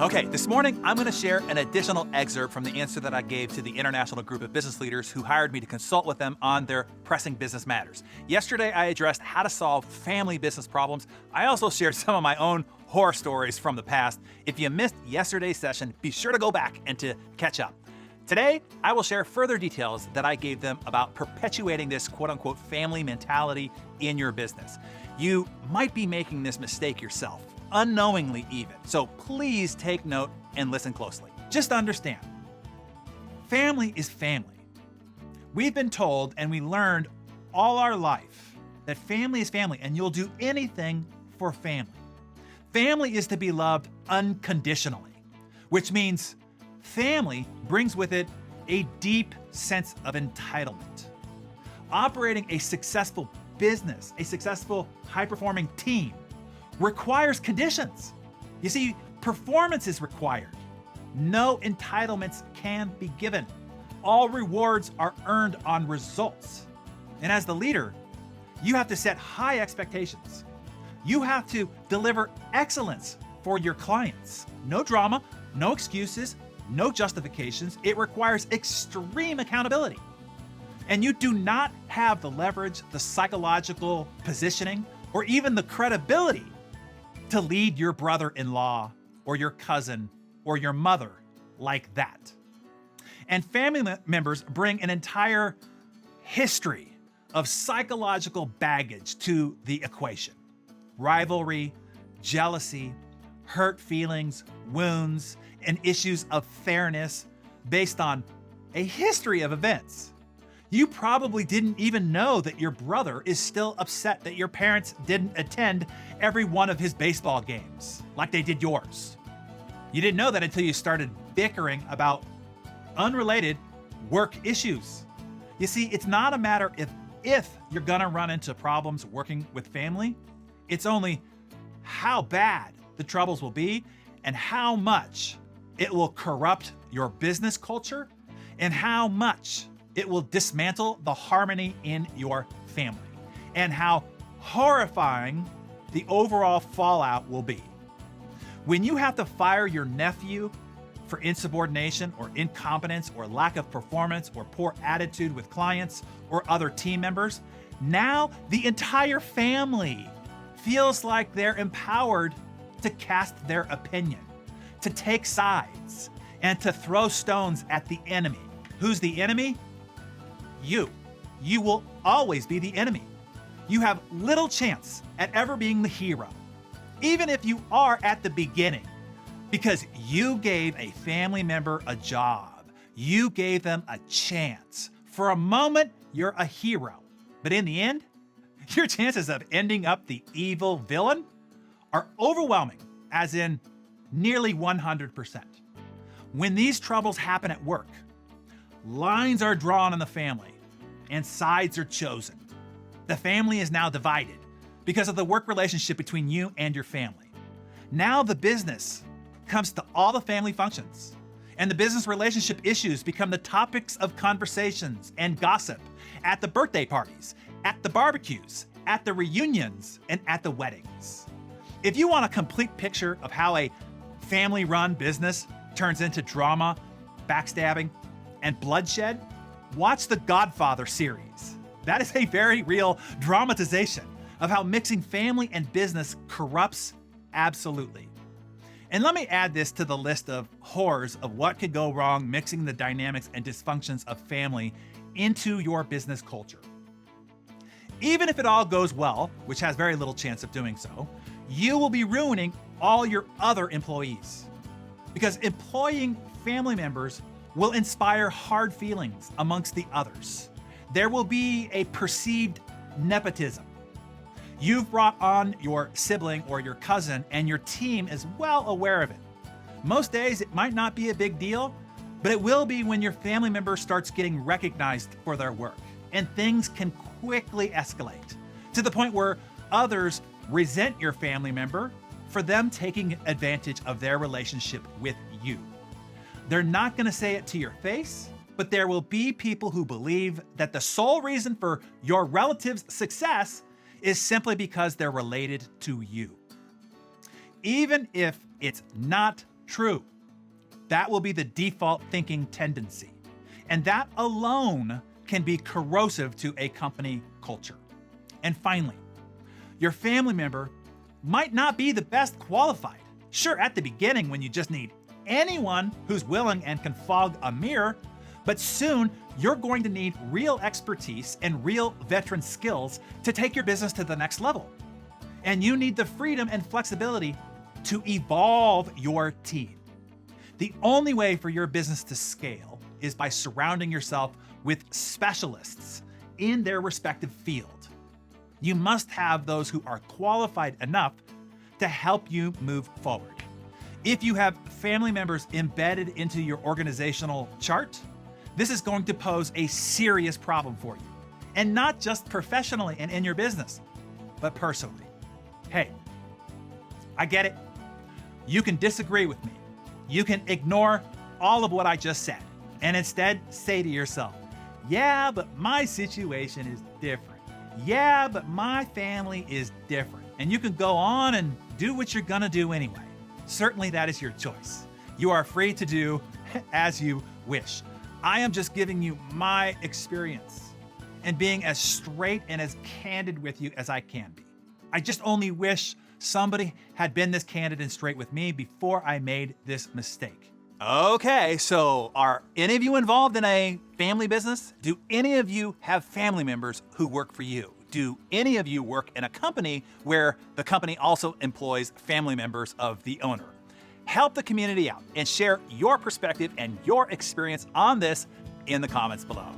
Okay, this morning I'm going to share an additional excerpt from the answer that I gave to the international group of business leaders who hired me to consult with them on their pressing business matters. Yesterday, I addressed how to solve family business problems. I also shared some of my own horror stories from the past. If you missed yesterday's session, be sure to go back and to catch up. Today, I will share further details that I gave them about perpetuating this quote-unquote family mentality in your business. You might be making this mistake yourself, unknowingly even. So please take note and listen closely. Just understand, family is family. We've been told and we learned all our life that family is family and you'll do anything for family. Family is to be loved unconditionally, which means family brings with it a deep sense of entitlement. Operating a successful business, a successful high-performing team, requires conditions. You see, performance is required. No entitlements can be given. All rewards are earned on results. And as the leader, you have to set high expectations. You have to deliver excellence for your clients. No drama, no excuses, no justifications. It requires extreme accountability. And you do not have the leverage, the psychological positioning, or even the credibility to lead your brother-in-law or your cousin or your mother like that. And family members bring an entire history of psychological baggage to the equation. Rivalry, jealousy, hurt feelings, wounds, and issues of fairness based on a history of events. You probably didn't even know that your brother is still upset that your parents didn't attend every one of his baseball games like they did yours. You didn't know that until you started bickering about unrelated work issues. You see, it's not a matter if you're gonna run into problems working with family, it's only how bad the troubles will be and how much it will corrupt your business culture and how much it will dismantle the harmony in your family and how horrifying the overall fallout will be. When you have to fire your nephew for insubordination or incompetence or lack of performance or poor attitude with clients or other team members, now the entire family feels like they're empowered to cast their opinion, to take sides, and to throw stones at the enemy. Who's the enemy? You. You will always be the enemy. You have little chance at ever being the hero, even if you are at the beginning, because you gave a family member a job. You gave them a chance. For a moment, you're a hero. But in the end, your chances of ending up the evil villain are overwhelming, as in nearly 100%. When these troubles happen at work, lines are drawn in the family and sides are chosen. The family is now divided because of the work relationship between you and your family. Now the business comes to all the family functions, and the business relationship issues become the topics of conversations and gossip at the birthday parties, at the barbecues, at the reunions, and at the weddings. If you want a complete picture of how a family-run business turns into drama, backstabbing, and bloodshed, watch the Godfather series. That is a very real dramatization of how mixing family and business corrupts absolutely. And let me add this to the list of horrors of what could go wrong mixing the dynamics and dysfunctions of family into your business culture. Even if it all goes well, which has very little chance of doing so, you will be ruining all your other employees. Because employing family members will inspire hard feelings amongst the others. There will be a perceived nepotism. You've brought on your sibling or your cousin, and your team is well aware of it. Most days it might not be a big deal, but it will be when your family member starts getting recognized for their work, and things can quickly escalate to the point where others resent your family member for them taking advantage of their relationship with you. They're not going to say it to your face, but there will be people who believe that the sole reason for your relative's success is simply because they're related to you. Even if it's not true. That will be the default thinking tendency. And that alone can be corrosive to a company culture. And finally, your family member might not be the best qualified. Sure, at the beginning when you just need anyone who's willing and can fog a mirror, but soon you're going to need real expertise and real veteran skills to take your business to the next level. And you need the freedom and flexibility to evolve your team. The only way for your business to scale is by surrounding yourself with specialists in their respective field. You must have those who are qualified enough to help you move forward. If you have family members embedded into your organizational chart, this is going to pose a serious problem for you. And not just professionally and in your business, but personally. Hey, I get it. You can disagree with me. You can ignore all of what I just said and instead say to yourself, yeah, but my situation is different. Yeah, but my family is different. And you can go on and do what you're gonna do anyway. Certainly that is your choice. You are free to do as you wish. I am just giving you my experience and being as straight and as candid with you as I can be. I just only wish somebody had been this candid and straight with me before I made this mistake. Okay, so are any of you involved in a family business? Do any of you have family members who work for you? Do any of you work in a company where the company also employs family members of the owner? Help the community out and share your perspective and your experience on this in the comments below.